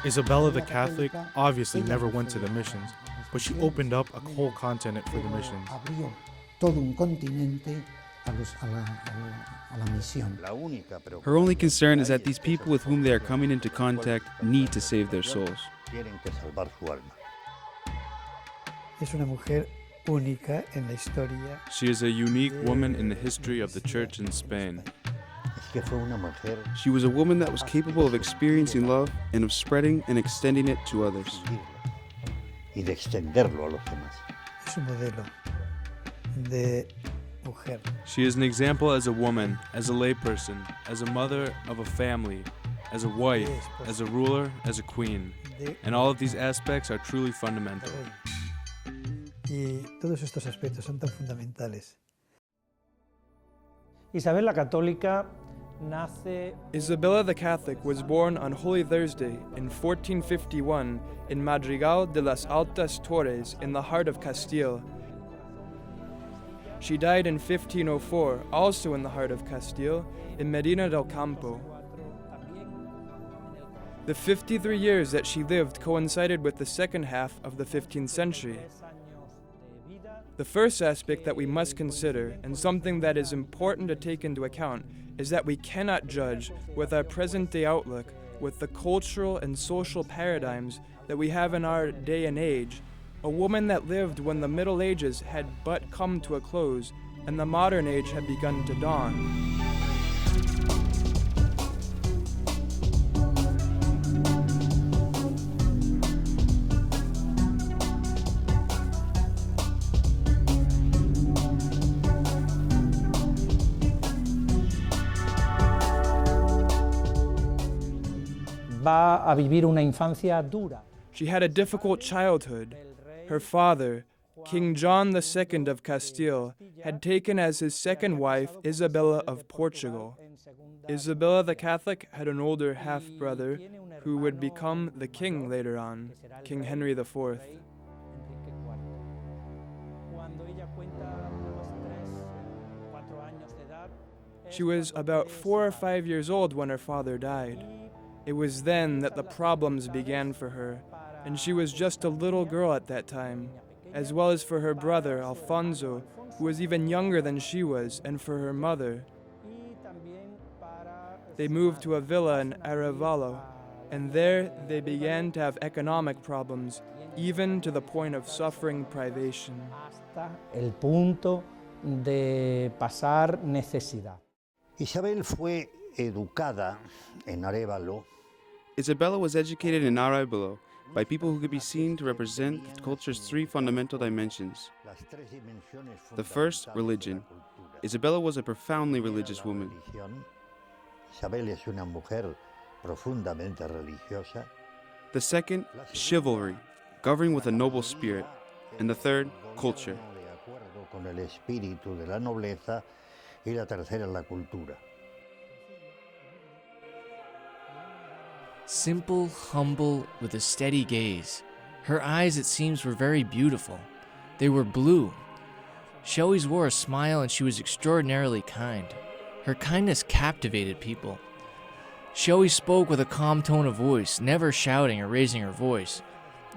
Isabella the Catholic obviously never went to the missions, but she opened up a whole continent for the missions. Abrió todo un continente a la misión. Her only concern is that these people with whom they are coming into contact need to save their souls. Es una mujer única en la historia. She is a unique woman in the history of the church in Spain. She was a woman that was capable of experiencing love and of spreading and extending it to others. Es un modelo de mujer. She is an example as a woman, as a layperson, as a mother of a family, as a wife, as a ruler, as a queen. And all of these aspects are truly fundamental. Y todos estos aspectos son tan fundamentales. Isabel la Católica nace. Isabella the Catholic was born on Holy Thursday in 1451 in Madrigal de las Altas Torres in the heart of Castile. She died in 1504, also in the heart of Castile, in Medina del Campo. The 53 years that she lived coincided with the second half of the 15th century. The first aspect that we must consider, and something that is important to take into account, is that we cannot judge with our present-day outlook, with the cultural and social paradigms that we have in our day and age, a woman that lived when the Middle Ages had but come to a close and the modern age had begun to dawn. Va a vivir una infancia dura. She had a difficult childhood. Her father, King John II of Castile, had taken as his second wife Isabella of Portugal. Isabella the Catholic had an older half-brother who would become the king later on, King Henry IV. She was about 4 or 5 years old when her father died. It was then that the problems began for her, and she was just a little girl at that time, as well as for her brother, Alfonso, who was even younger than she was, and for her mother. They moved to a villa in Arevalo, and there they began to have economic problems, even to the point of suffering privation. Hasta el punto de pasar necesidad. Isabel fue educada en Arevalo. Isabella was educated in Arevalo by people who could be seen to represent the culture's three fundamental dimensions. The first, religion. Isabella was a profoundly religious woman. Isabel es una mujer profundamente religiosa. The second, chivalry, governing with a noble spirit. And the third, culture. Con el espíritu de la nobleza, y la tercera, la cultura. Simple, humble, with a steady gaze. Her eyes, it seems, were very beautiful. They were blue. She always wore a smile and she was extraordinarily kind. Her kindness captivated people. She always spoke with a calm tone of voice, never shouting or raising her voice.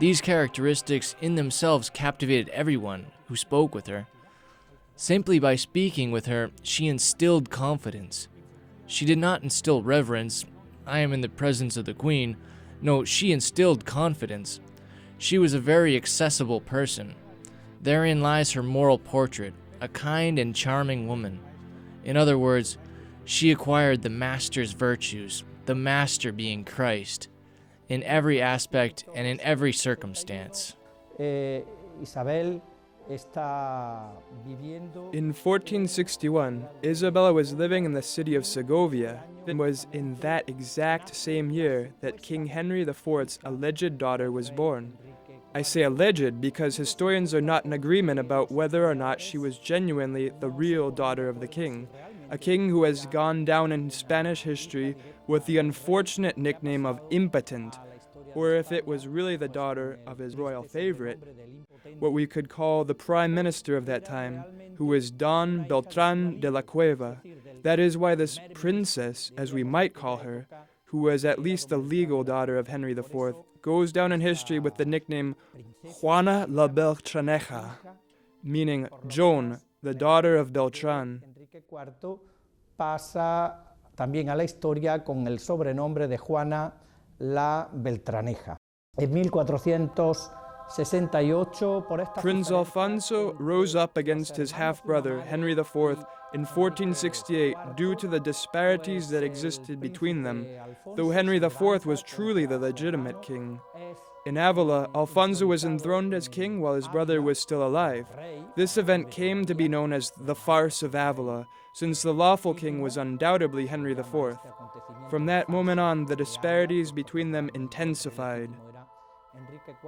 These characteristics in themselves captivated everyone who spoke with her. Simply by speaking with her, she instilled confidence. She did not instill reverence. I am in the presence of the Queen. No, she instilled confidence. She was a very accessible person. Therein lies her moral portrait, a kind and charming woman. In other words, she acquired the Master's virtues, the Master being Christ, in every aspect and in every circumstance. Isabel está viviendo. In 1461, Isabella was living in the city of Segovia. It was in that exact same year that King Henry IV's alleged daughter was born. I say alleged because historians are not in agreement about whether or not she was genuinely the real daughter of the king, a king who has gone down in Spanish history with the unfortunate nickname of impotent, or if it was really the daughter of his royal favorite, what we could call the prime minister of that time, who was Don Beltrán de la Cueva. That is why this princess, as we might call her, who was at least the legal daughter of Henry IV, goes down in history with the nickname Juana la Beltraneja, meaning Joan, the daughter of Beltran. Enrique IV pasa también a la historia con el sobrenombre de Juana la Beltraneja. En 1468, por esta Prince Alfonso rose up against his half-brother, Henry IV, in 1468 due to the disparities that existed between them, though Henry IV was truly the legitimate king. In Avila, Alfonso was enthroned as king while his brother was still alive. This event came to be known as the Farce of Avila, since the lawful king was undoubtedly Henry IV. From that moment on, the disparities between them intensified.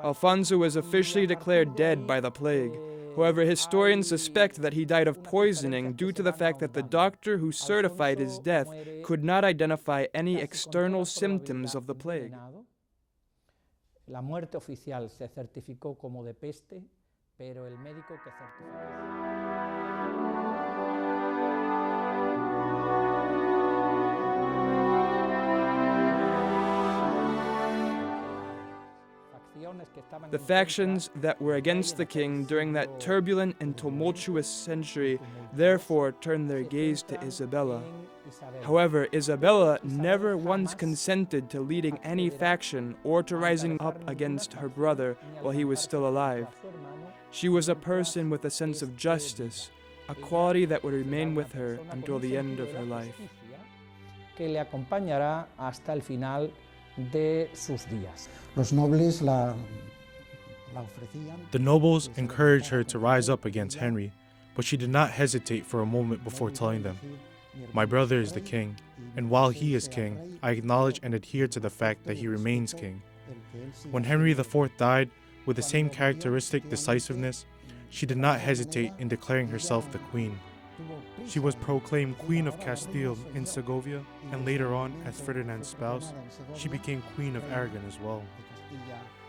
Alfonso was officially declared dead by the plague. However, historians suspect that he died of poisoning due to the fact that the doctor who certified his death could not identify any external symptoms of the plague. La muerte oficial se certificó como de peste, pero el médico que certificó. The factions that were against the king during that turbulent and tumultuous century therefore turned their gaze to Isabella. However, Isabella never once consented to leading any faction or to rising up against her brother while he was still alive. She was a person with a sense of justice, a quality that would remain with her until the end of her life. Que le acompañará hasta el final de sus días. Los nobles la ofrecían. The nobles encouraged her to rise up against Henry, but she did not hesitate for a moment before telling them, "My brother is the king, and while he is king, I acknowledge and adhere to the fact that he remains king." When Henry IV died, with the same characteristic decisiveness, she did not hesitate in declaring herself the queen. She was proclaimed Queen of Castile in Segovia, and later on, as Ferdinand's spouse, she became Queen of Aragon as well.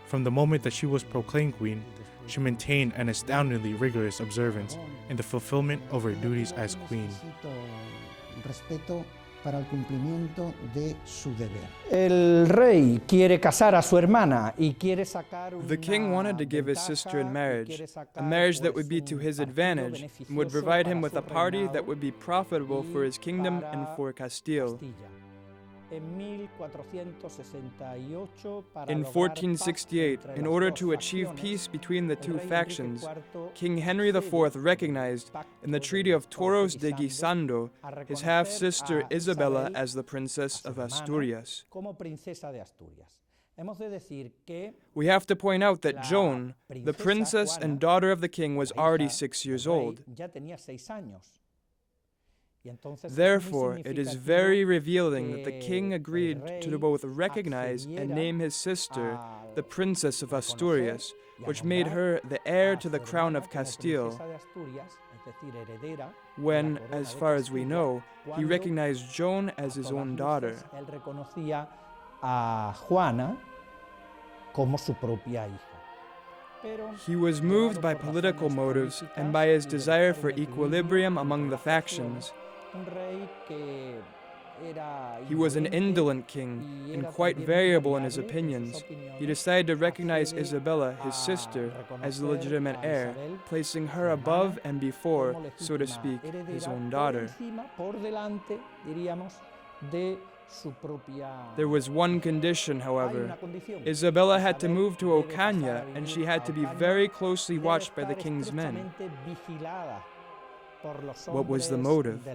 From the moment that she was proclaimed queen, she maintained an astoundingly rigorous observance in the fulfillment of her duties as queen. Respeto para el cumplimiento de su deber. El rey quiere casar a su hermana y quiere sacar The king wanted to give his sister in marriage, a marriage that would be to his advantage and would provide him with a party that would be profitable for his kingdom and for Castile. In 1468, in order to achieve peace between the two factions, King Henry IV recognized, in the Treaty of Toros de Guisando, his half-sister Isabella as the Princess of Asturias. We have to point out that Joan, the princess and daughter of the king, was already 6 years old. Therefore, it is very revealing that the king agreed to both recognize and name his sister the Princess of Asturias, which made her the heir to the crown of Castile, when, as far as we know, he recognized Joan as his own daughter. He was moved by political motives and by his desire for equilibrium among the factions. He was an indolent king and quite variable in his opinions. He decided to recognize Isabella, his sister, as the legitimate heir, placing her above and before, so to speak, his own daughter. There was one condition, however. Isabella had to move to Ocaña, and she had to be very closely watched by the king's men. What was the motive?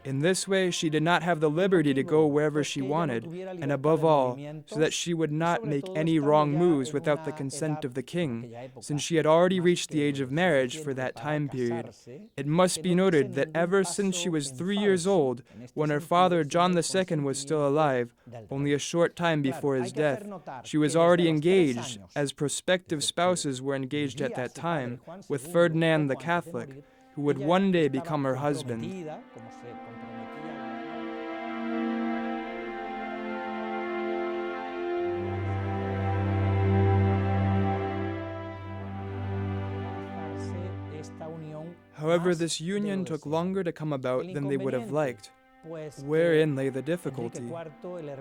In this way, she did not have the liberty to go wherever she wanted, and above all, so that she would not make any wrong moves without the consent of the king, since she had already reached the age of marriage for that time period. It must be noted that ever since she was 3 years old, when her father John II was still alive, only a short time before his death, she was already engaged, as prospective spouses were engaged at that time, with Ferdinand the Catholic, who would one day become her husband. However, this union took longer to come about than they would have liked. Wherein lay the difficulty?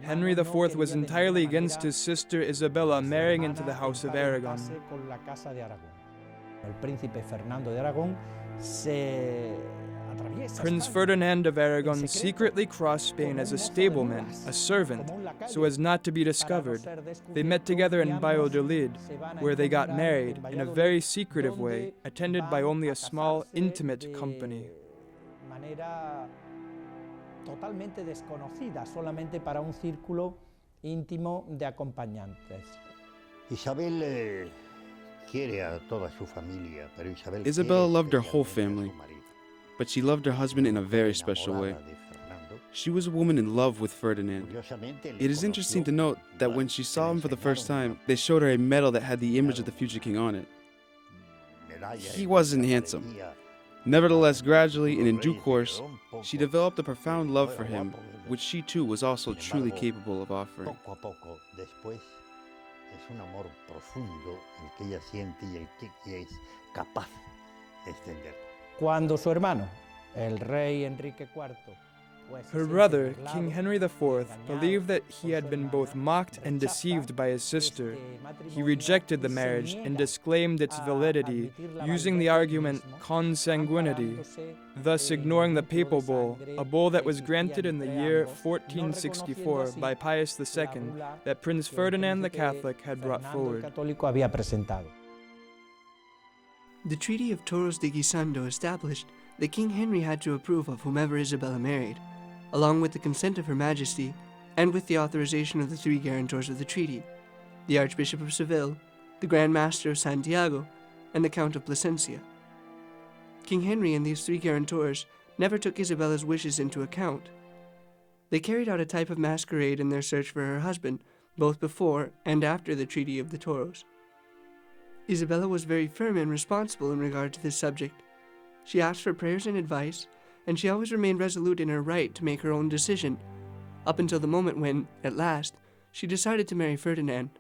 Henry IV was entirely against his sister Isabella marrying into the House of Aragon. Prince Ferdinand of Aragon secretly crossed Spain as a stableman, a servant, so as not to be discovered. They met together in Valladolid, where they got married in a very secretive way, attended by only a small, intimate company. Totalmente desconocida, solamente para un círculo íntimo de acompañantes. Isabel quiere a toda su familia, pero Isabella loved her whole family, but she loved her husband in a very special way. She was a woman in love with Ferdinand. It is interesting to note that when she saw him for the first time, they showed her a medal that had the image of the future king on it. He wasn't handsome. Nevertheless, gradually and in due course, she developed a profound love for him, which she too was also truly capable of offering. Poco a poco, después, es un amor profundo el que ella siente y el que ella es capaz de extender. Cuando su hermano, el rey Enrique IV, Her brother, King Henry IV, believed that he had been both mocked and deceived by his sister. He rejected the marriage and disclaimed its validity, using the argument consanguinity, thus ignoring the papal bull, a bull that was granted in the year 1464 by Pius II that Prince Ferdinand the Catholic had brought forward. The Treaty of Toros de Guisando established that King Henry had to approve of whomever Isabella married, along with the consent of Her Majesty and with the authorization of the three guarantors of the treaty, the Archbishop of Seville, the Grand Master of Santiago, and the Count of Plasencia. King Henry and these three guarantors never took Isabella's wishes into account. They carried out a type of masquerade in their search for her husband, both before and after the Treaty of the Toros. Isabella was very firm and responsible in regard to this subject. She asked for prayers and advice, and she always remained resolute in her right to make her own decision, up until the moment when, at last, she decided to marry Ferdinand,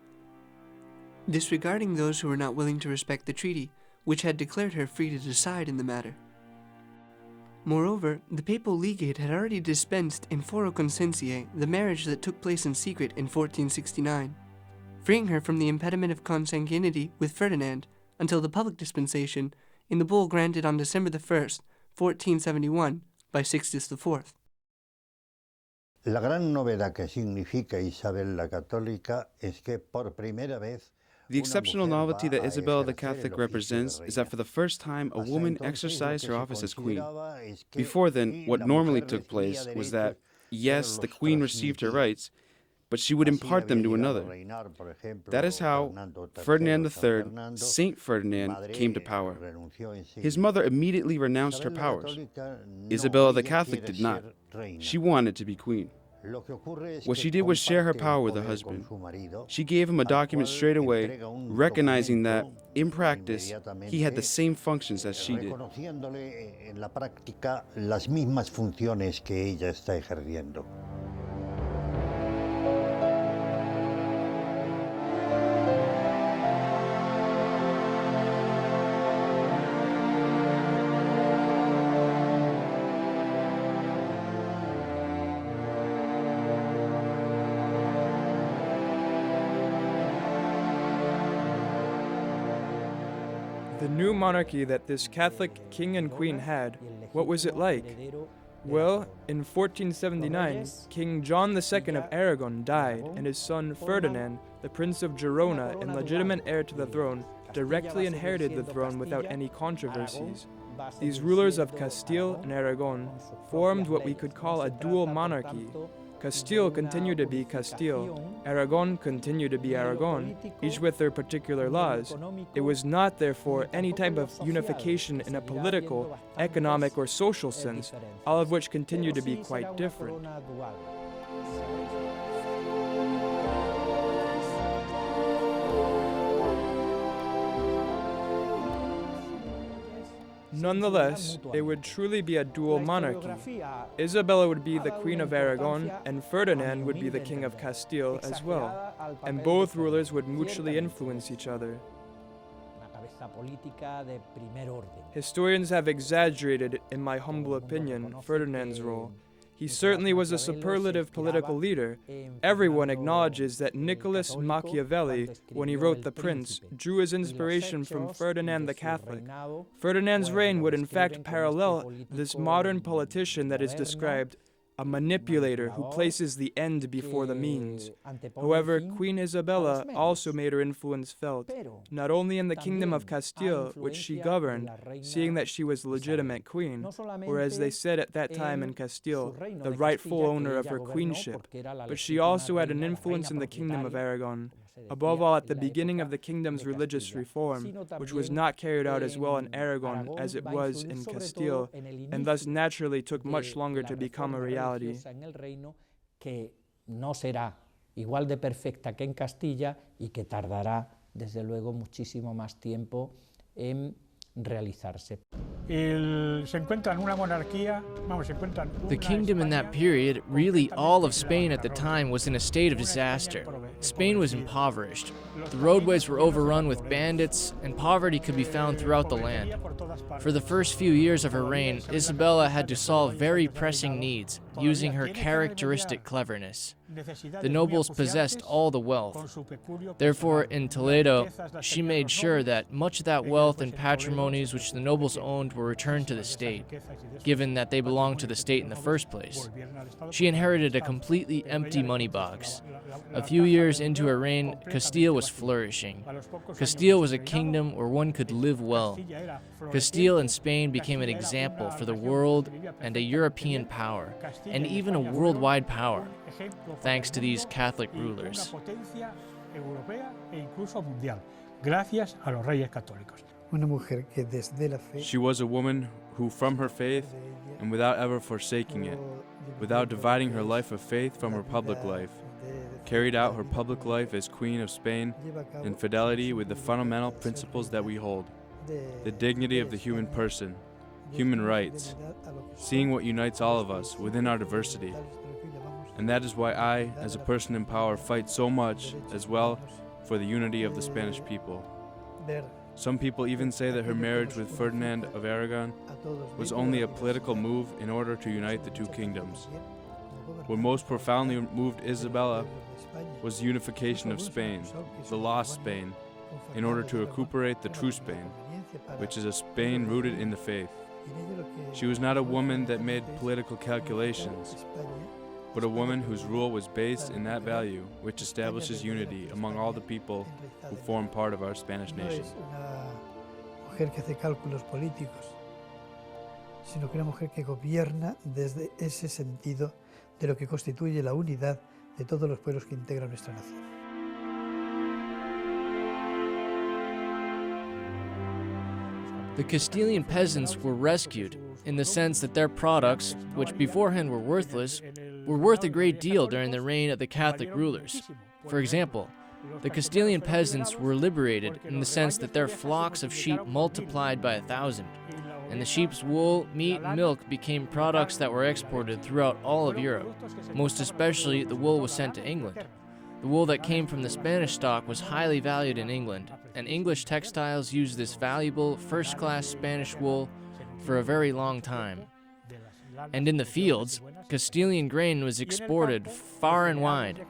disregarding those who were not willing to respect the treaty, which had declared her free to decide in the matter. Moreover, the papal legate had already dispensed in foro consentiae the marriage that took place in secret in 1469, freeing her from the impediment of consanguinity with Ferdinand until the public dispensation in the bull granted on December 1st, 1471, by Sixtus IV. La gran novedad que significa Isabel la Católica es que por primera vez The exceptional novelty that Isabel the Catholic represents is that for the first time a woman exercised her office as queen. Before then, what normally took place was that, yes, the queen received her rights, but she would impart them to another. That is how Ferdinand III, Saint Ferdinand, came to power. His mother immediately renounced her powers. Isabella the Catholic did not. She wanted to be queen. What she did was share her power with her husband. She gave him a document straight away, recognizing that, in practice, he had the same functions as she did. Reconociéndole en la práctica las mismas funciones que ella está ejerciendo. The new monarchy that this Catholic king and queen had, what was it like? Well, in 1479, King John II of Aragon died, and his son Ferdinand, the Prince of Girona and legitimate heir to the throne, directly inherited the throne without any controversies. These rulers of Castile and Aragon formed what we could call a dual monarchy. Castile continued to be Castile, Aragon continued to be Aragon, each with their particular laws. It was not, therefore, any type of unification in a political, economic, or social sense, all of which continued to be quite different. Nonetheless, it would truly be a dual monarchy. Isabella would be the Queen of Aragon, and Ferdinand would be the King of Castile as well, and both rulers would mutually influence each other. Historians have exaggerated, in my humble opinion, Ferdinand's role. He certainly was a superlative political leader. Everyone acknowledges that Nicholas Machiavelli, when he wrote The Prince, drew his inspiration from Ferdinand the Catholic. Ferdinand's reign would in fact parallel this modern politician that is described, a manipulator who places the end before the means. However, Queen Isabella also made her influence felt, not only in the Kingdom of Castile, which she governed, seeing that she was legitimate queen, or as they said at that time in Castile, the rightful owner of her queenship, but she also had an influence in the Kingdom of Aragon, above all at the beginning of the kingdom's religious reform, which was not carried out as well in Aragon as it was in Castile, and thus naturally took much longer to become a reality. No será igual de perfecta que en Castilla y que tardará desde luego muchísimo más tiempo en realizarse. Se encuentran una monarquía, se encuentran The kingdom in that period, really all of Spain at the time, was in a state of disaster. Spain was impoverished. The roadways were overrun with bandits, and poverty could be found throughout the land. For the first few years of her reign, Isabella had to solve very pressing needs, using her characteristic cleverness. The nobles possessed all the wealth. Therefore, in Toledo, she made sure that much of that wealth and patrimonies which the nobles owned were returned to the state, given that they belonged to the state in the first place. She inherited a completely empty money box. A few years into her reign, Castile was flourishing. Castile was a kingdom where one could live well. Castile and Spain became an example for the world and a European power, and even a worldwide power, thanks to these Catholic rulers. She was a woman who, from her faith, and without ever forsaking it, without dividing her life of faith from her public life, carried out her public life as Queen of Spain in fidelity with the fundamental principles that we hold: the dignity of the human person, human rights, seeing what unites all of us within our diversity. And that is why I, as a person in power, fight so much as well for the unity of the Spanish people. Some people even say that her marriage with Ferdinand of Aragon was only a political move in order to unite the two kingdoms. What most profoundly moved Isabella was the unification of Spain, the lost Spain, in order to recuperate the true Spain, which is a Spain rooted in the faith. She was not a woman that made political calculations, but a woman whose rule was based in that value which establishes unity among all the people who form part of our Spanish nation. Mujer que hace cálculos políticos, sino que una mujer que gobierna desde ese sentido de lo que constituye la unidad de todos los pueblos que integran nuestra nación. The Castilian peasants were rescued in the sense that their products, which beforehand were worthless, were worth a great deal during the reign of the Catholic rulers. For example, the Castilian peasants were liberated in the sense that their flocks of sheep multiplied by 1,000, and the sheep's wool, meat, and milk became products that were exported throughout all of Europe. Most especially, the wool was sent to England. The wool that came from the Spanish stock was highly valued in England, and English textiles used this valuable, first-class Spanish wool for a very long time. And in the fields, Castilian grain was exported far and wide.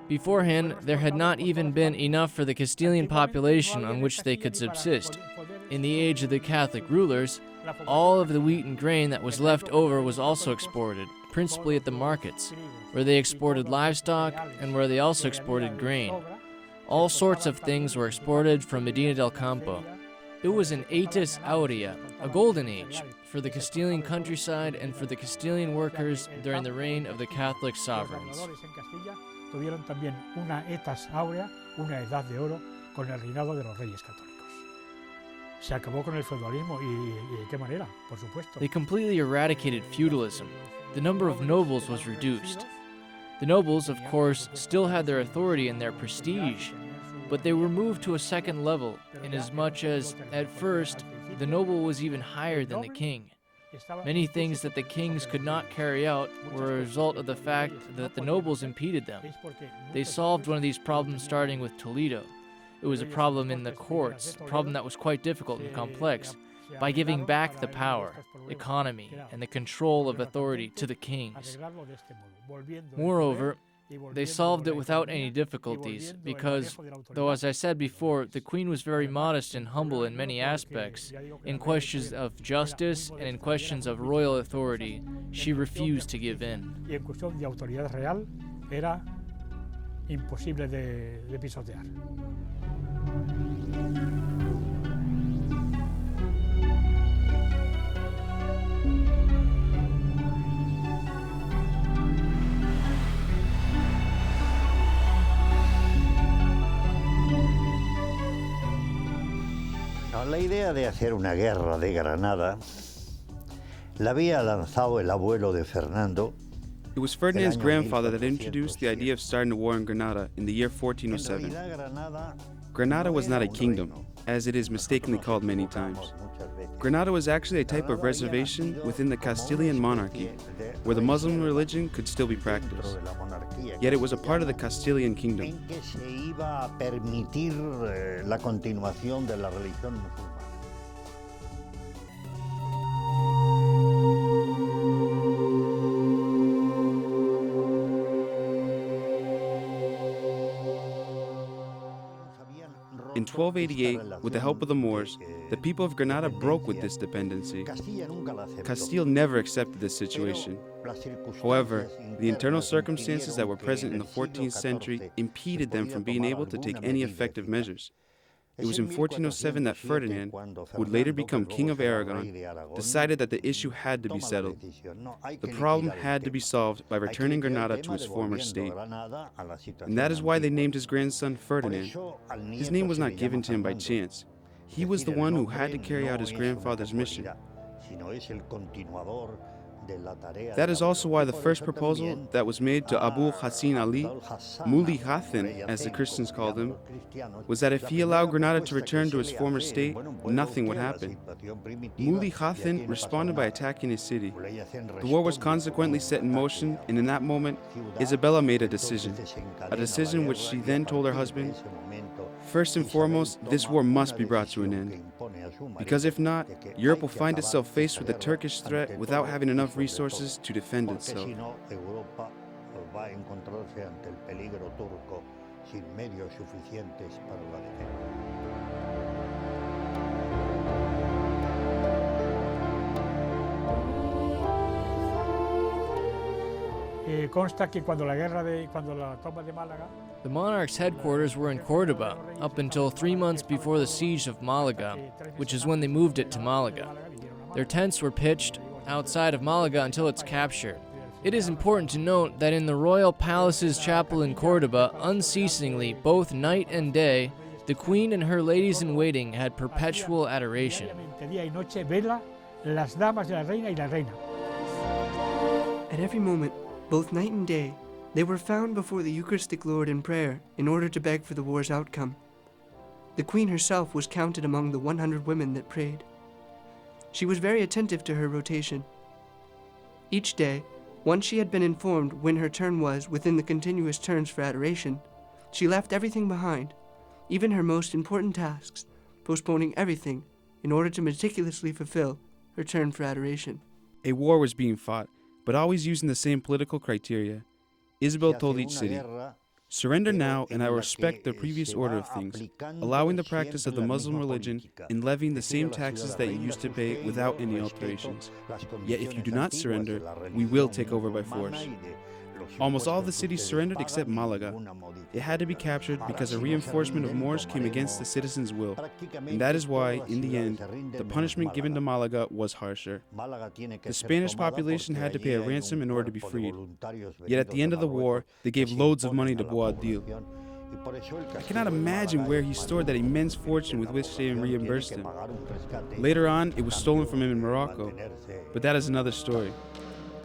Beforehand, there had not even been enough for the Castilian population on which they could subsist. In the age of the Catholic rulers, all of the wheat and grain that was left over was also exported, principally at the markets, where they exported livestock and where they also exported grain. All sorts of things were exported from Medina del Campo. It was an Aetas Aurea, a golden age, for the Castilian countryside and for the Castilian workers during the reign of the Catholic sovereigns. Tuvieron también una etas áurea, una edad de oro, con el reinado de los reyes católicos. Se acabó con el feudalismo y de qué manera, por supuesto. They completely eradicated feudalism. The number of nobles was reduced. The nobles, of course, still had their authority and their prestige, but they were moved to a second level, inasmuch as, at first, the noble was even higher than the king. Many things that the kings could not carry out were a result of the fact that the nobles impeded them. They solved one of these problems starting with Toledo. It was a problem in the courts, a problem that was quite difficult and complex, by giving back the power, economy, and the control of authority to the kings. Moreover, they solved it without any difficulties because, though as I said before, the queen was very modest and humble in many aspects, in questions of justice and in questions of royal authority, she refused to give in. La idea de hacer una guerra de Granada la había lanzado el abuelo de Fernando. It was Ferdinand's grandfather that introduced the idea of starting a war in Granada in the year 1407. Granada was not a kingdom, as it is mistakenly called many times. Granada was actually a type of reservation within the Castilian monarchy, where the Muslim religion could still be practiced. Yet it was a part of the Castilian kingdom. In 1288, with the help of the Moors, the people of Granada broke with this dependency. Castile never accepted this situation. However, the internal circumstances that were present in the 14th century impeded them from being able to take any effective measures. It was in 1407 that Ferdinand, who would later become King of Aragon, decided that the issue had to be settled. The problem had to be solved by returning Granada to its former state. And that is why they named his grandson Ferdinand. His name was not given to him by chance. He was the one who had to carry out his grandfather's mission. That is also why the first proposal that was made to Abu Hassan Ali, Muli Hathin, as the Christians called him, was that if he allowed Granada to return to its former state, nothing would happen. Muli Hathin responded by attacking his city. The war was consequently set in motion, and in that moment, Isabella made a decision which she then told her husband, "First and foremost, this war must be brought to an end. Because if not, Europe will find itself faced with a Turkish threat without having enough resources to defend itself." Consta que cuando la toma de Málaga, The monarch's headquarters were in Cordoba up until 3 months before the siege of Malaga, which is when they moved it to Malaga. Their tents were pitched outside of Malaga until its capture. It is important to note that in the royal palace's chapel in Cordoba, unceasingly, both night and day, the queen and her ladies-in-waiting had perpetual adoration. día y noche vela las damas de la reina y la reina. At every moment, both night and day, they were found before the Eucharistic Lord in prayer in order to beg for the war's outcome. The Queen herself was counted among the 100 women that prayed. She was very attentive to her rotation. Each day, once she had been informed when her turn was within the continuous turns for adoration, she left everything behind, even her most important tasks, postponing everything in order to meticulously fulfill her turn for adoration. A war was being fought, but always using the same political criteria. Isabel told each city, "Surrender now, and I will respect the previous order of things, allowing the practice of the Muslim religion and levying the same taxes that you used to pay without any alterations. Yet if you do not surrender, we will take over by force." Almost all of the cities surrendered except Malaga. It had to be captured because a reinforcement of Moors came against the citizens' will, and that is why, in the end, the punishment given to Malaga was harsher. The Spanish population had to pay a ransom in order to be freed. Yet at the end of the war, they gave loads of money to Boabdil. I cannot imagine where he stored that immense fortune with which they reimbursed him. Later on, it was stolen from him in Morocco, but that is another story.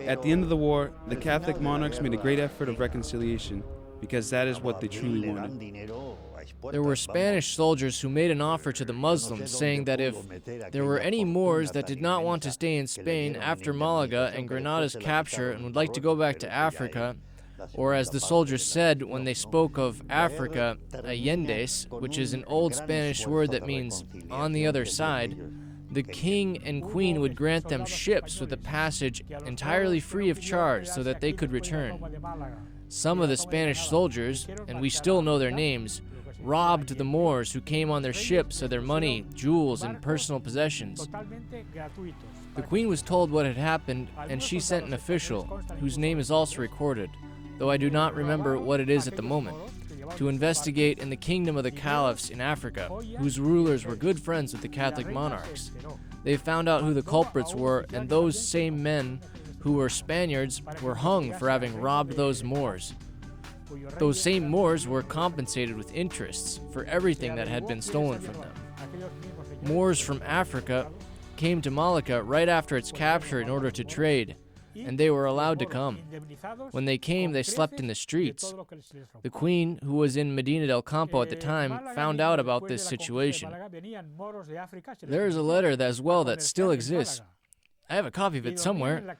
At the end of the war, the Catholic monarchs made a great effort of reconciliation, because that is what they truly wanted. There were Spanish soldiers who made an offer to the Muslims, saying that if there were any Moors that did not want to stay in Spain after Malaga and Granada's capture and would like to go back to Africa, or as the soldiers said when they spoke of Africa, Allendes, which is an old Spanish word that means on the other side, The king and queen would grant them ships with a passage entirely free of charge so that they could return. Some of the Spanish soldiers, and we still know their names, robbed the Moors who came on their ships of their money, jewels, and personal possessions. The queen was told what had happened, and she sent an official, whose name is also recorded, though I do not remember what it is at the moment, to investigate in the kingdom of the caliphs in Africa, whose rulers were good friends with the Catholic monarchs. They found out who the culprits were, and those same men who were Spaniards were hung for having robbed those Moors. Those same Moors were compensated with interests for everything that had been stolen from them. Moors from Africa came to Malacca right after its capture in order to trade, and they were allowed to come. When they came, they slept in the streets. The queen, who was in Medina del Campo at the time, found out about this situation. There is a letter as well that still exists. I have a copy of it somewhere,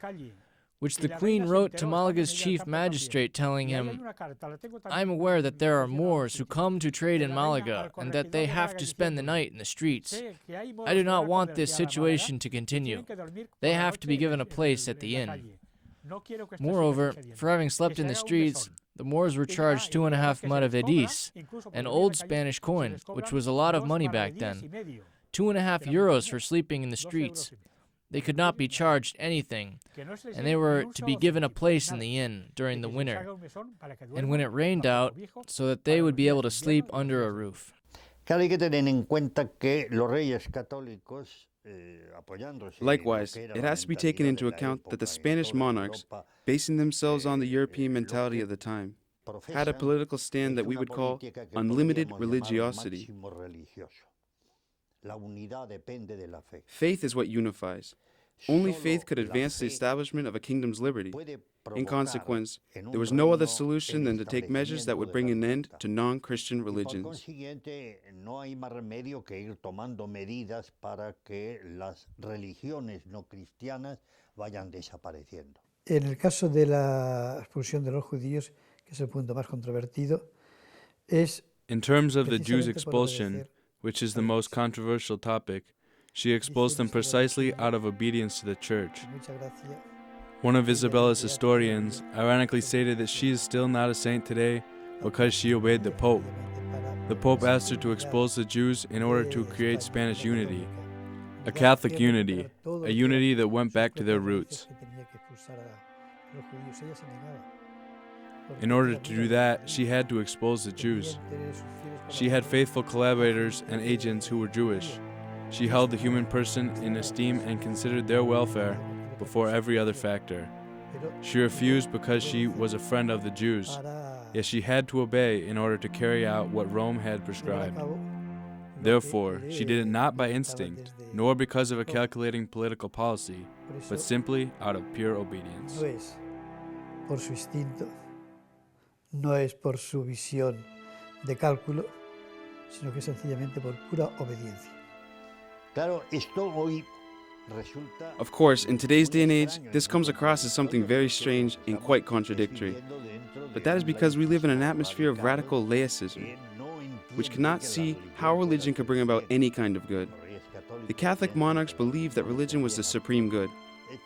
which the queen wrote to Malaga's chief magistrate telling him, "I am aware that there are Moors who come to trade in Malaga and that they have to spend the night in the streets. I do not want this situation to continue. They have to be given a place at the inn." Moreover, for having slept in the streets, the Moors were charged 2.5 maravedis, an old Spanish coin, which was a lot of money back then. 2.5 euros for sleeping in the streets. They could not be charged anything, and they were to be given a place in the inn during the winter, and when it rained out, so that they would be able to sleep under a roof. Likewise, it has to be taken into account that the Spanish monarchs, basing themselves on the European mentality of the time, had a political stand that we would call unlimited religiosity. Faith is what unifies. Only faith could advance the establishment of a kingdom's liberty. In consequence, there was no other solution than to take measures that would bring an end to non-Christian religions. En el caso de la expulsión de los judíos, que es el punto más controvertido, es In terms of the Jews' precisamente por expulsion, obedecer which is the most controversial topic, she exposed them precisely out of obedience to the church. mucha gracia. One of Isabella's historians ironically stated that she is still not a saint today because she obeyed the Pope. The Pope asked her to expose the Jews in order to create Spanish unity, a Catholic unity, a unity that went back to their roots. In order to do that, she had to expose the Jews. She had faithful collaborators and agents who were Jewish. She held the human person in esteem and considered their welfare before every other factor. She refused because she was a friend of the Jews, yet she had to obey in order to carry out what Rome had prescribed. Therefore, she did it not by instinct, nor because of a calculating political policy, but simply out of pure obedience. No es por su instinto, no es por su visión de cálculo, sino que es sencillamente por pura obediencia. Of course, in today's day and age, this comes across as something very strange and quite contradictory. But that is because we live in an atmosphere of radical laicism, which cannot see how religion could bring about any kind of good. The Catholic monarchs believed that religion was the supreme good,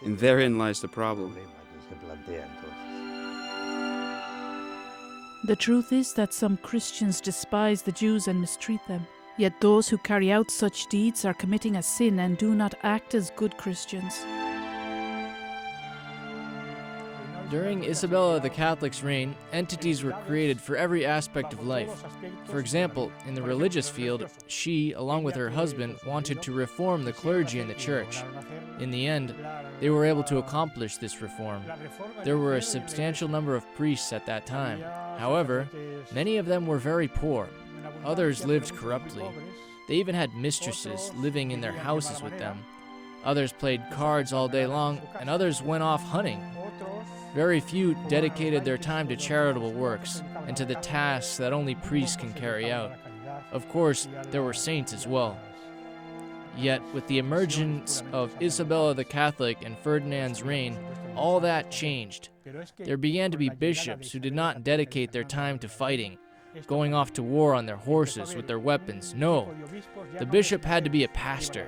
and therein lies the problem. The truth is that some Christians despise the Jews and mistreat them. Yet those who carry out such deeds are committing a sin and do not act as good Christians. During Isabella the Catholic's reign, entities were created for every aspect of life. For example, in the religious field, she, along with her husband, wanted to reform the clergy in the church. In the end, they were able to accomplish this reform. There were a substantial number of priests at that time. However, many of them were very poor. Others lived corruptly. They even had mistresses living in their houses with them. Others played cards all day long, and others went off hunting. Very few dedicated their time to charitable works and to the tasks that only priests can carry out. Of course, there were saints as well. Yet, with the emergence of Isabella the Catholic and Ferdinand's reign, all that changed. There began to be bishops who did not dedicate their time to fighting, going off to war on their horses with their weapons. No, the bishop had to be a pastor,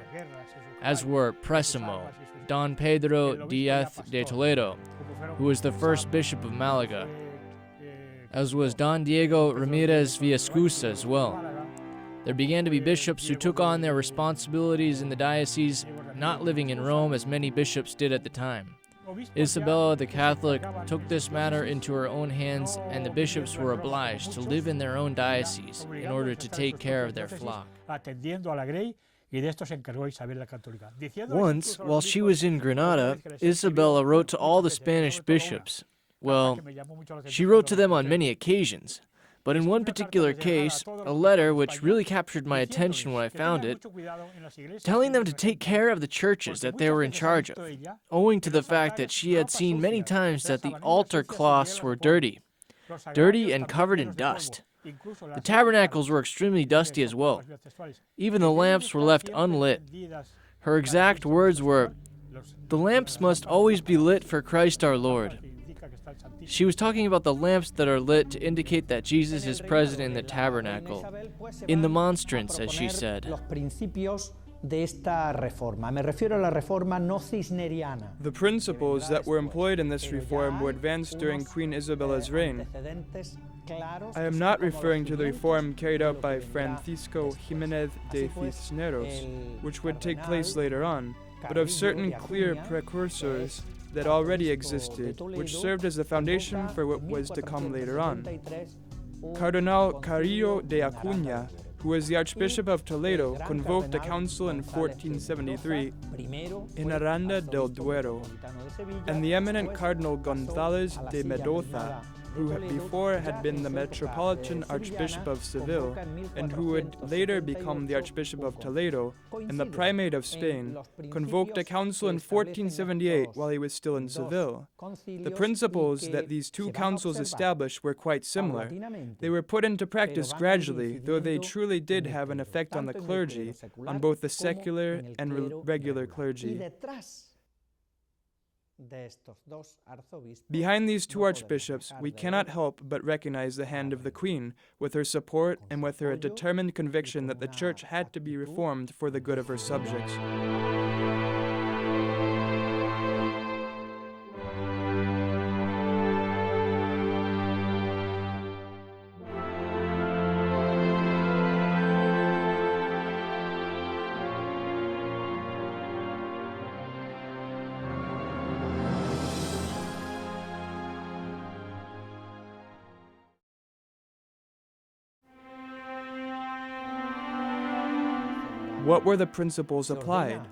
as were Presimo, Don Pedro Díaz de Toledo, who was the first bishop of Malaga, as was Don Diego Ramirez Villaescusa as well. There began to be bishops who took on their responsibilities in the diocese, not living in Rome as many bishops did at the time. Isabel the Catholic took this matter into her own hands, and the bishops were obliged to live in their own diocese in order to take care of their flock. Once, while she was in Granada, Isabella wrote to all the Spanish bishops. Well, she wrote to them on many occasions, but in one particular case, a letter which really captured my attention when I found it, telling them to take care of the churches that they were in charge of, owing to the fact that she had seen many times that the altar cloths were dirty and covered in dust. The tabernacles were extremely dusty as well. Even the lamps were left unlit. Her exact words were, "The lamps must always be lit for Christ our Lord." She was talking about the lamps that are lit to indicate that Jesus is present in the tabernacle, in the monstrance, as she said. The principles that were employed in this reform were advanced during Queen Isabella's reign. I am not referring to the reform carried out by Francisco Jiménez de Cisneros, which would take place later on, but of certain clear precursors that already existed, which served as the foundation for what was to come later on. Cardinal Carrillo de Acuña, who was the Archbishop of Toledo, convoked a council in 1473 in Aranda del Duero, and the eminent Cardinal González de Mendoza, who before had been the Metropolitan Archbishop of Seville, and who would later become the Archbishop of Toledo and the Primate of Spain, convoked a council in 1478 while he was still in Seville. The principles that these two councils established were quite similar. They were put into practice gradually, though they truly did have an effect on the clergy, on both the secular and regular clergy. Behind these two archbishops, we cannot help but recognize the hand of the Queen, with her support and with her determined conviction that the Church had to be reformed for the good of her subjects. What were the principles applied?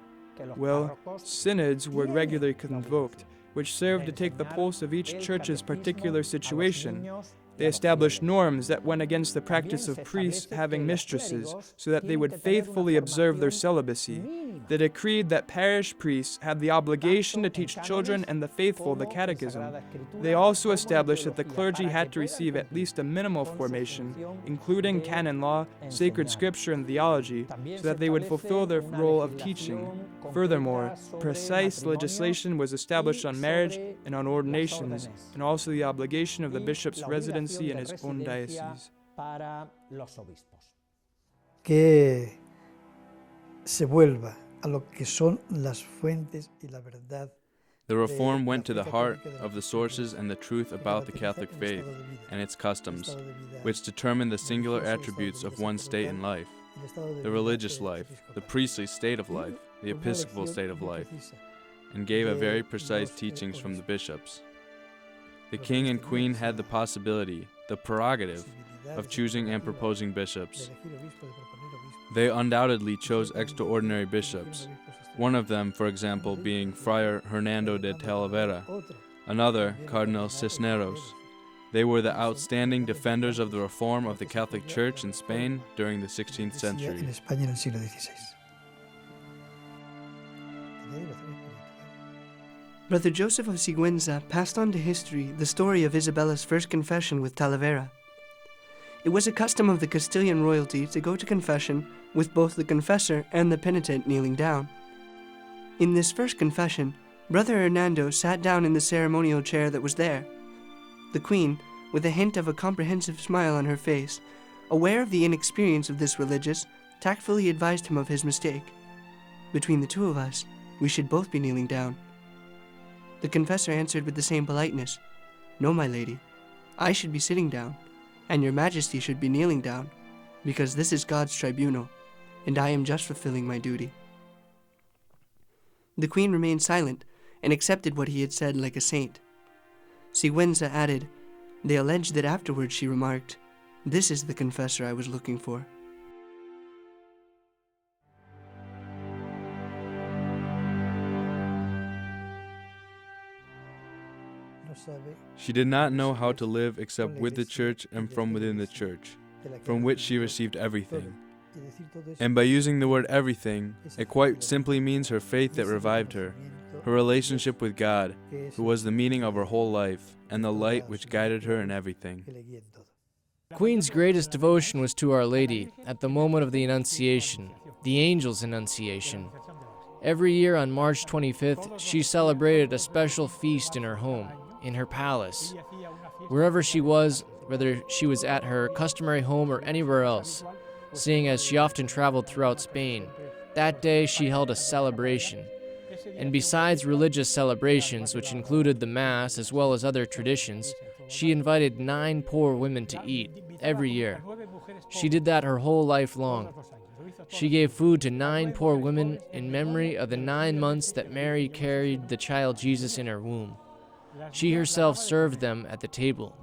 Well, synods were regularly convoked, which served to take the pulse of each church's particular situation. They established norms that went against the practice of priests having mistresses, so that they would faithfully observe their celibacy. They decreed that parish priests had the obligation to teach children and the faithful the catechism. They also established that the clergy had to receive at least a minimal formation, including canon law, sacred scripture, and theology, so that they would fulfill their role of teaching. Furthermore, precise legislation was established on marriage and on ordinations, and also the obligation of the bishop's residency in his own diocese. Que se vuelva a lo que son las fuentes y la verdad. The reform went to the heart of the sources and the truth about the Catholic faith and its customs, which determine the singular attributes of one's state in life, the religious life, the priestly state of life, the episcopal state of life, and gave a very precise teachings from the bishops. The king and queen had the possibility, the prerogative, of choosing and proposing bishops. They undoubtedly chose extraordinary bishops, one of them, for example, being Friar Hernando de Talavera, another, Cardinal Cisneros. They were the outstanding defenders of the reform of the Catholic Church in Spain during the 16th century. Brother Joseph of Sigüenza passed on to history the story of Isabella's first confession with Talavera. It was a custom of the Castilian royalty to go to confession with both the confessor and the penitent kneeling down. In this first confession, Brother Hernando sat down in the ceremonial chair that was there. The Queen, with a hint of a comprehensive smile on her face, aware of the inexperience of this religious, tactfully advised him of his mistake. Between the two of us, we should both be kneeling down. The confessor answered with the same politeness, "No, my lady, I should be sitting down, and your majesty should be kneeling down, because this is God's tribunal, and I am just fulfilling my duty." The queen remained silent and accepted what he had said like a saint. Sigüenza added, "They allege that afterwards she remarked, 'This is the confessor I was looking for.'" She did not know how to live except with the church and from within the church, from which she received everything. And by using the word everything, it quite simply means her faith that revived her, her relationship with God, who was the meaning of her whole life, and the light which guided her in everything. Queen's greatest devotion was to Our Lady at the moment of the Annunciation, the angel's Annunciation. Every year on March 25th, she celebrated a special feast in her home, in her palace. Wherever she was, whether she was at her customary home or anywhere else, seeing as she often traveled throughout Spain, that day she held a celebration. And besides religious celebrations, which included the Mass as well as other traditions, she invited 9 poor women to eat every year. She did that her whole life long. She gave food to 9 poor women in memory of the 9 months that Mary carried the child Jesus in her womb. She herself served them at the table.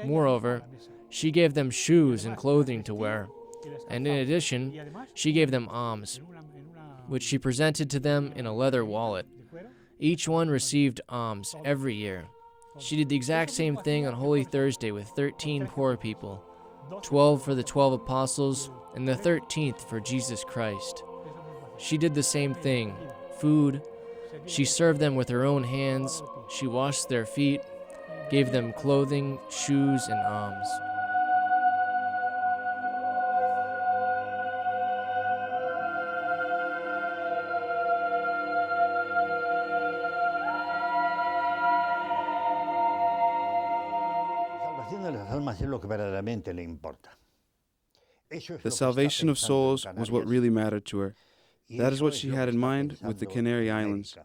Moreover, she gave them shoes and clothing to wear, and in addition, she gave them alms, which she presented to them in a leather wallet. Each one received alms every year. She did the exact same thing on Holy Thursday with 13 poor people, 12 for the 12 apostles, and the 13th for Jesus Christ. She did the same thing, food. She served them with her own hands. She washed their feet, gave them clothing, shoes, and alms. The salvation of souls was what really mattered to her. That is what she had in mind with the Canary Islands.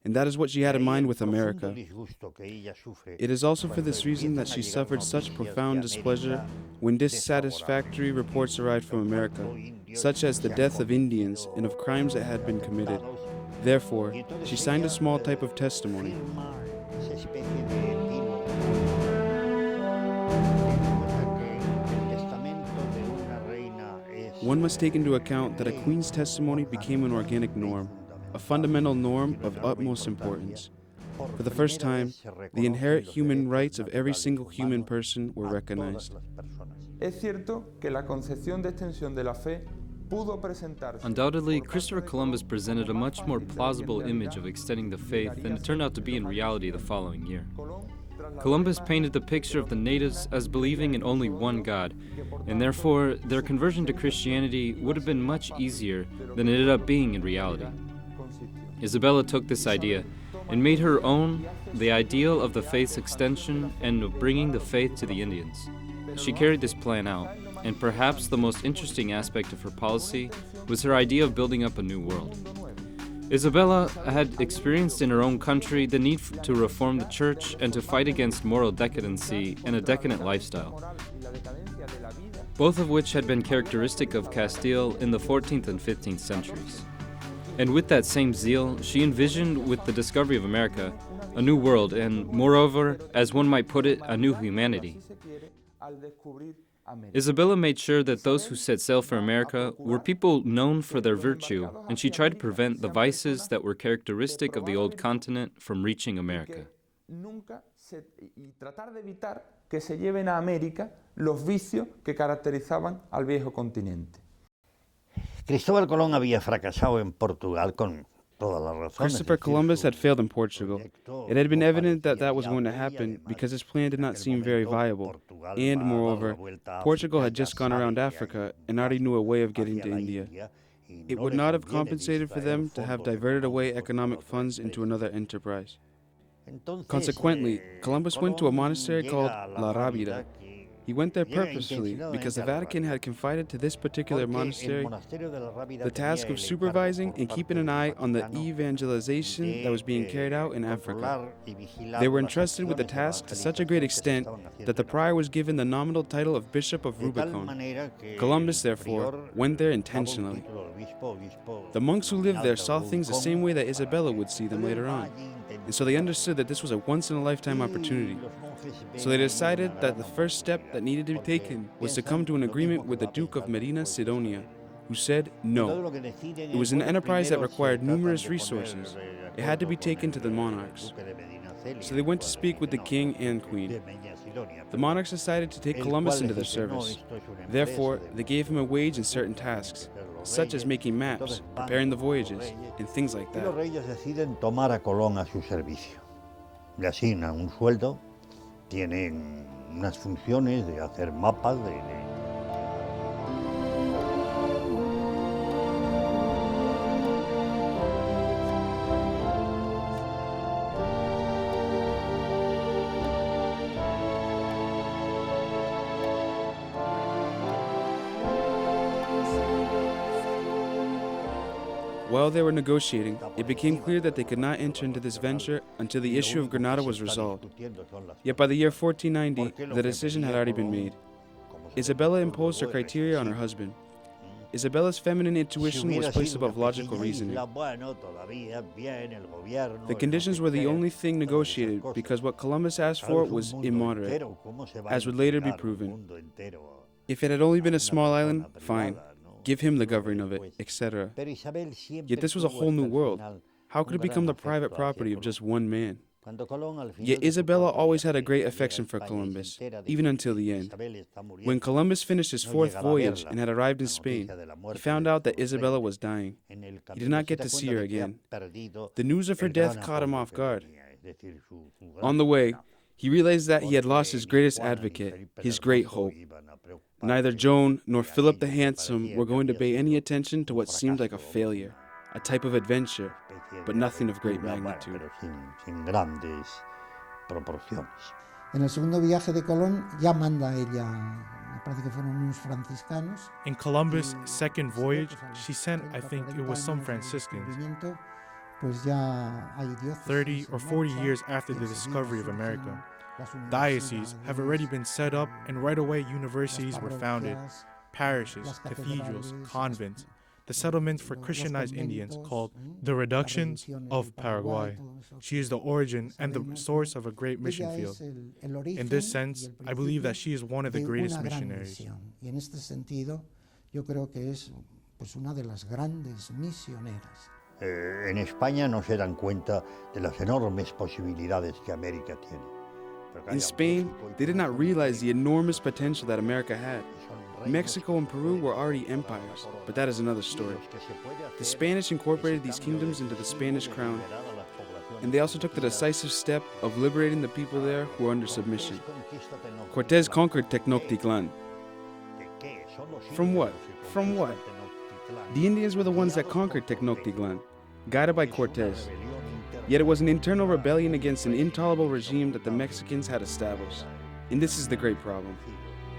And that is what she had in mind with America. It is also for this reason that she suffered such profound displeasure when dissatisfactory reports arrived from America, such as the death of Indians and of crimes that had been committed. Therefore, she signed a small type of testimony. One must take into account that a queen's testimony became an organic norm, a fundamental norm of utmost importance. For the first time, the inherent human rights of every single human person were recognized. Undoubtedly, Christopher Columbus presented a much more plausible image of extending the faith than it turned out to be in reality the following year. Columbus painted the picture of the natives as believing in only one God, and therefore their conversion to Christianity would have been much easier than it ended up being in reality. Isabella took this idea and made her own the ideal of the faith's extension and of bringing the faith to the Indians. She carried this plan out, and perhaps the most interesting aspect of her policy was her idea of building up a new world. Isabella had experienced in her own country the need to reform the church and to fight against moral decadency and a decadent lifestyle, both of which had been characteristic of Castile in the 14th and 15th centuries. And with that same zeal, she envisioned with the discovery of America a new world and, moreover, as one might put it, a new humanity. Isabella made sure that those who set sail for America were people known for their virtue, and she tried to prevent the vices that were characteristic of the old continent from reaching America. Christopher Columbus had failed in Portugal. It had been evident that that was going to happen because his plan did not seem very viable. And, moreover, Portugal had just gone around Africa and already knew a way of getting to India. It would not have compensated for them to have diverted away economic funds into another enterprise. Consequently, Columbus went to a monastery called La Rábida. He went there purposefully because the Vatican had confided to this particular monastery the task of supervising and keeping an eye on the evangelization that was being carried out in Africa. They were entrusted with the task to such a great extent that the prior was given the nominal title of Bishop of Rubicon. Columbus, therefore, went there intentionally. The monks who lived there saw things the same way that Isabella would see them later on, and so they understood that this was a once-in-a-lifetime opportunity. So they decided that the first step that needed to be taken was to come to an agreement with the Duke of Medina Sidonia, who said no. It was an enterprise that required numerous resources. It had to be taken to the monarchs. So they went to speak with the king and queen. The monarchs decided to take Columbus into their service. Therefore, they gave him a wage and certain tasks, such as making maps, preparing the voyages, and things like that. Los reyes deciden tomar a Colón a su servicio. Le asignan un sueldo, tienen unas funciones de hacer mapas, While they were negotiating, it became clear that they could not enter into this venture until the issue of Granada was resolved. Yet by the year 1490, the decision had already been made. Isabella imposed her criteria on her husband. Isabella's feminine intuition was placed above logical reasoning. The conditions were the only thing negotiated because what Columbus asked for was immoderate, as would later be proven. If it had only been a small island, fine. Give him the governing of it, etc. Yet this was a whole new world. How could it become the private property of just one man? Yet Isabella always had a great affection for Columbus, even until the end. When Columbus finished his fourth voyage and had arrived in Spain, he found out that Isabella was dying. He did not get to see her again. The news of her death caught him off guard. On the way, he realized that he had lost his greatest advocate, his great hope. Neither Joan nor Philip the Handsome were going to pay any attention to what seemed like a failure, a type of adventure, but nothing of great magnitude. En el segundo viaje de Colón ya manda ella, me parece que fueron unos franciscanos. In Columbus' second voyage, she sent, I think it was some Franciscans. Pues ya hay diócesis, 30 or 40 years after the discovery of America, dioceses have already been set up, and right away universities were founded, parishes, cathedrals, convents, the settlements for Christianized Indians called the Reductions of Paraguay. She is the origin and the source of a great mission field. In this sense, I believe that she is one of the greatest missionaries. Y en este sentido, yo creo que es pues una de las grandes misioneras. En España no se dan cuenta de las enormes posibilidades que América tiene. In Spain, they did not realize the enormous potential that America had. Mexico and Peru were already empires, but that is another story. The Spanish incorporated these kingdoms into the Spanish crown, and they also took the decisive step of liberating the people there who were under submission. Cortés conquered Tenochtitlan. From what? From what? The Indians were the ones that conquered Tenochtitlan, guided by Cortés. Yet it was an internal rebellion against an intolerable regime that the Mexicans had established. And this is the great problem.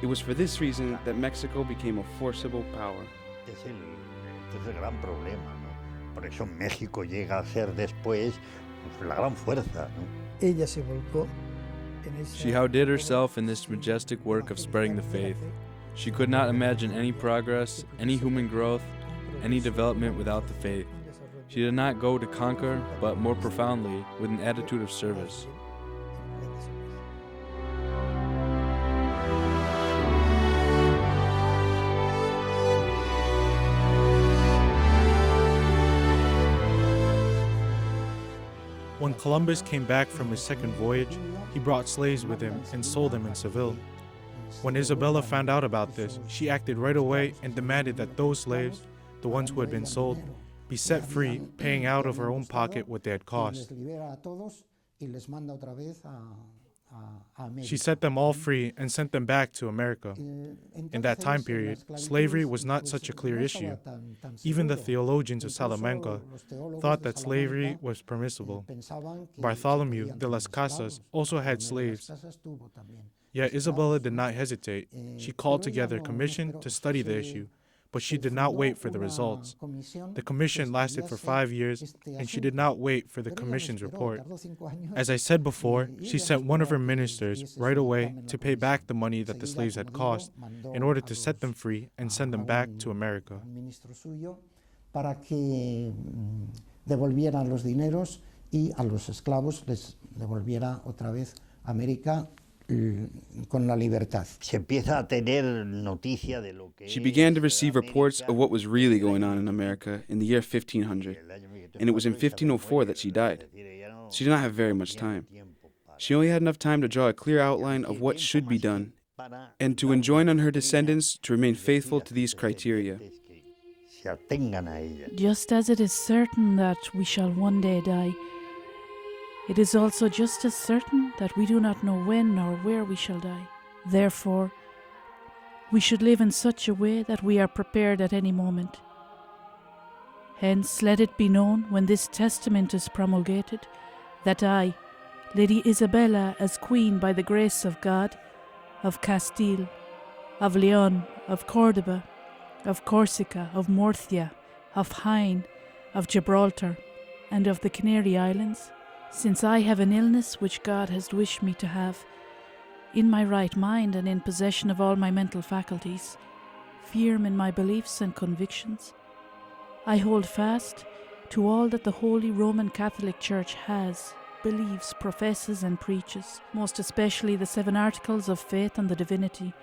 It was for this reason that Mexico became a forcible power. Este es el gran problema, ¿no? Por eso México llega a ser después la gran fuerza, ¿no? Ella se volcó en esa She outdid herself in this majestic work of spreading the faith. She could not imagine any progress, any human growth, any development without the faith. She did not go to conquer, but more profoundly, with an attitude of service. When Columbus came back from his second voyage, he brought slaves with him and sold them in Seville. When Isabella found out about this, she acted right away and demanded that those slaves, the ones who had been sold, be set free, paying out of her own pocket what they had cost. She set them all free and sent them back to America. In that time period, slavery was not such a clear issue. Even the theologians of Salamanca thought that slavery was permissible. Bartholomew de las Casas also had slaves. Yet Isabella did not hesitate. She called together a commission to study the issue, but she did not wait for the results. The commission lasted for 5 years, and she did not wait for the commission's report. As I said before, she sent one of her ministers right away to pay back the money that the slaves had cost in order to set them free and send them back to America. Para que devolvieran los dineros y a los esclavos les devolviera otra vez América con la libertad. Se empieza a tener noticia de lo que She began to receive reports of what was really going on in America in the year 1500, and it was in 1504 that she died. She did not have very much time. She only had enough time to draw a clear outline of what should be done, and to enjoin on her descendants to remain faithful to these criteria. Just as it is certain that we shall one day die, it is also just as certain that we do not know when nor where we shall die. Therefore, we should live in such a way that we are prepared at any moment. Hence, let it be known when this testament is promulgated that I, Lady Isabella, as Queen by the grace of God, of Castile, of Leon, of Cordoba, of Corsica, of Murcia, of Jaén, of Gibraltar, and of the Canary Islands, since I have an illness which God has wished me to have, in my right mind and in possession of all my mental faculties, firm in my beliefs and convictions, I hold fast to all that the Holy Roman Catholic Church has, believes, professes and preaches, most especially the 7 Articles of Faith and the Divinity,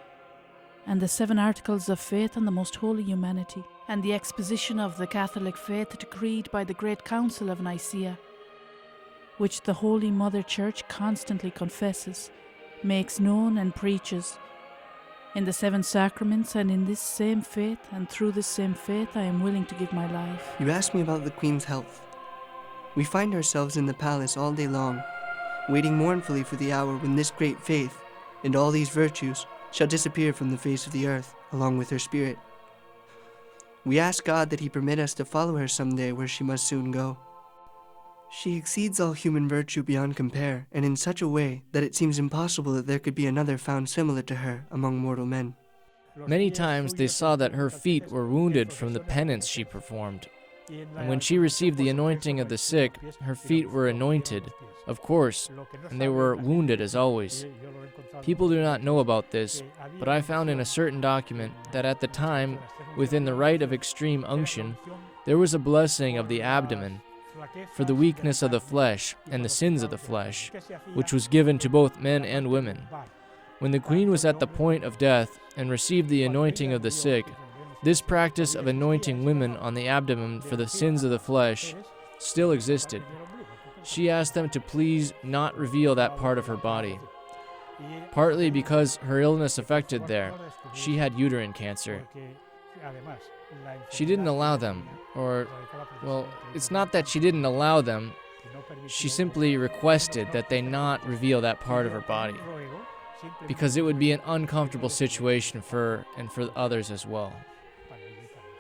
and the 7 Articles of Faith and the Most Holy Humanity, and the exposition of the Catholic faith decreed by the Great Council of Nicaea, which the Holy Mother Church constantly confesses, makes known and preaches. In the 7 sacraments and in this same faith and through this same faith I am willing to give my life. You asked me about the Queen's health. We find ourselves in the palace all day long, waiting mournfully for the hour when this great faith and all these virtues shall disappear from the face of the earth along with her spirit. We ask God that He permit us to follow her someday where she must soon go. She exceeds all human virtue beyond compare, and in such a way that it seems impossible that there could be another found similar to her among mortal men. Many times they saw that her feet were wounded from the penance she performed. And when she received the anointing of the sick, her feet were anointed, of course, and they were wounded as always. People do not know about this, but I found in a certain document that at the time, within the rite of extreme unction, there was a blessing of the abdomen, for the weakness of the flesh and the sins of the flesh, which was given to both men and women. When the Queen was at the point of death and received the anointing of the sick, this practice of anointing women on the abdomen for the sins of the flesh still existed. She asked them to please not reveal that part of her body, partly because her illness affected there. She had uterine cancer. She didn't allow them, it's not that she didn't allow them, she simply requested that they not reveal that part of her body, because it would be an uncomfortable situation for her and for others as well.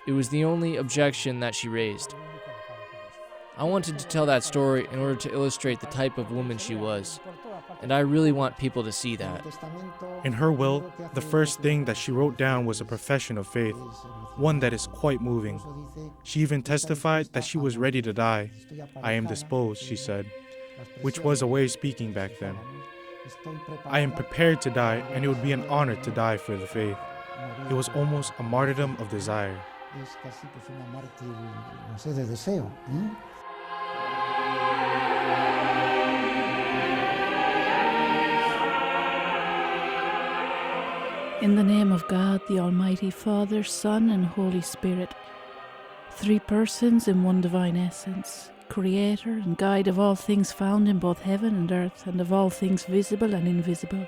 It was the only objection that she raised. I wanted to tell that story in order to illustrate the type of woman she was, and I really want people to see that. In her will, the first thing that she wrote down was a profession of faith, one that is quite moving. She even testified that she was ready to die. I am disposed, she said, which was a way of speaking back then. I am prepared to die, and it would be an honor to die for the faith. It was almost a martyrdom of desire. Es casi pues una mártir, no sé, de deseo. In the name of God, the Almighty Father, Son, and Holy Spirit, 3 persons in one divine essence, Creator and Guide of all things found in both heaven and earth, and of all things visible and invisible.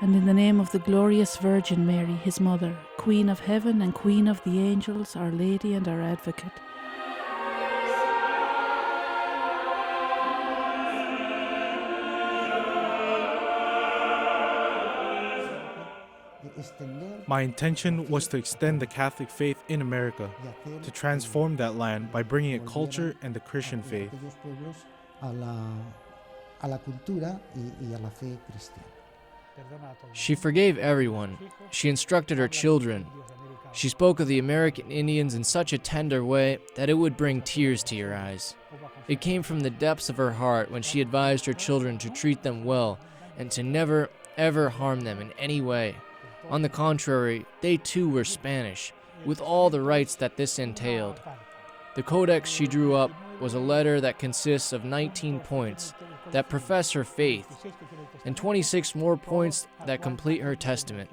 And in the name of the glorious Virgin Mary, His Mother, Queen of Heaven and Queen of the Angels, Our Lady and our Advocate. My intention was to extend the Catholic faith in America, to transform that land by bringing it culture and the Christian faith. She forgave everyone. She instructed her children. She spoke of the American Indians in such a tender way that it would bring tears to your eyes. It came from the depths of her heart when she advised her children to treat them well and to never, ever harm them in any way. On the contrary, they too were Spanish, with all the rights that this entailed. The codex she drew up was a letter that consists of 19 points that profess her faith, and 26 more points that complete her testament.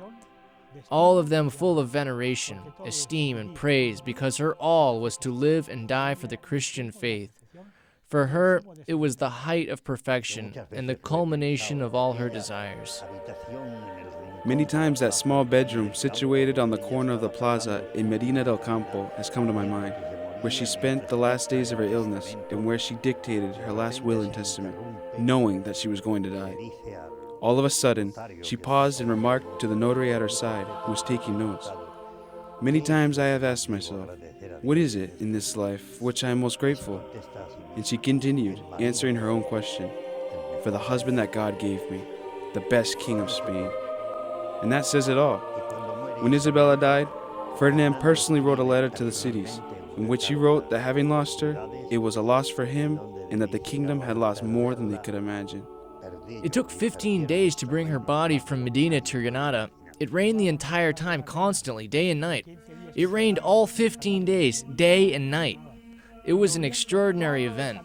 All of them full of veneration, esteem, and praise, because her all was to live and die for the Christian faith. For her, it was the height of perfection and the culmination of all her desires. Many times that small bedroom situated on the corner of the plaza in Medina del Campo has come to my mind, where she spent the last days of her illness and where she dictated her last will and testament, knowing that she was going to die. All of a sudden, she paused and remarked to the notary at her side, who was taking notes. Many times I have asked myself, what is it in this life which I am most grateful? And she continued, answering her own question, for the husband that God gave me, the best king of Spain. And that says it all. When Isabella died, Ferdinand personally wrote a letter to the cities, in which he wrote that having lost her, it was a loss for him, and that the kingdom had lost more than they could imagine. It took 15 days to bring her body from Medina to Granada. It rained the entire time, constantly, day and night. It rained all 15 days, day and night. It was an extraordinary event.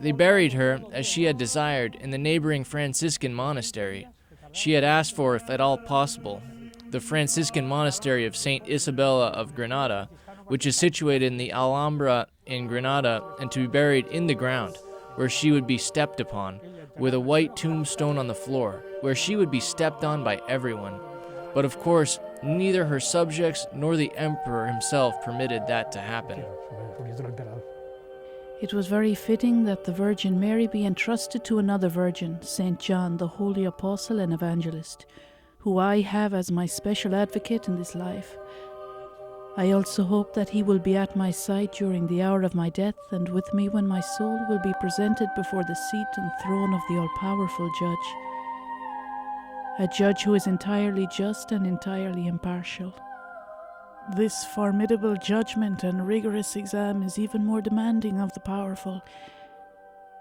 They buried her, as she had desired, in the neighboring Franciscan monastery. She had asked for, if at all possible, the Franciscan monastery of Saint Isabella of Granada, which is situated in the Alhambra in Granada, and to be buried in the ground, where she would be stepped upon, with a white tombstone on the floor, where she would be stepped on by everyone. But of course, neither her subjects nor the emperor himself permitted that to happen. It was very fitting that the Virgin Mary be entrusted to another virgin, St. John, the holy apostle and evangelist, who I have as my special advocate in this life. I also hope that he will be at my side during the hour of my death, and with me when my soul will be presented before the seat and throne of the all-powerful Judge, a Judge who is entirely just and entirely impartial. This formidable judgment and rigorous exam is even more demanding of the powerful.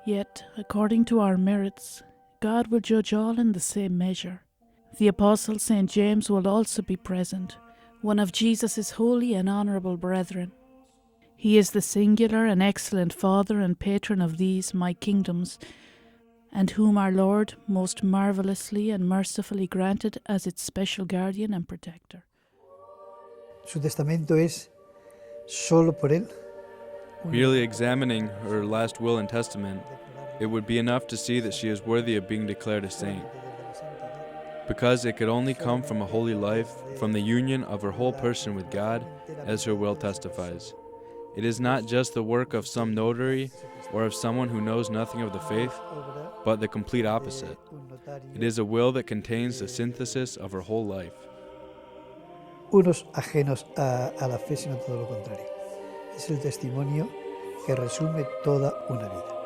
Yet, according to our merits, God will judge all in the same measure. The Apostle St. James will also be present, one of Jesus' holy and honourable brethren. He is the singular and excellent Father and Patron of these my kingdoms, and whom our Lord most marvellously and mercifully granted as its special guardian and protector. Su testamento es solo por él. Merely examining her last will and testament, it would be enough to see that she is worthy of being declared a saint, because it could only come from a holy life, from the union of her whole person with God, as her will testifies. It is not just the work of some notary or of someone who knows nothing of the faith, but the complete opposite. It is a will that contains the synthesis of her whole life. Unos ajenos a la fe, sino todo lo contrario. Es el testimonio que resume toda una vida.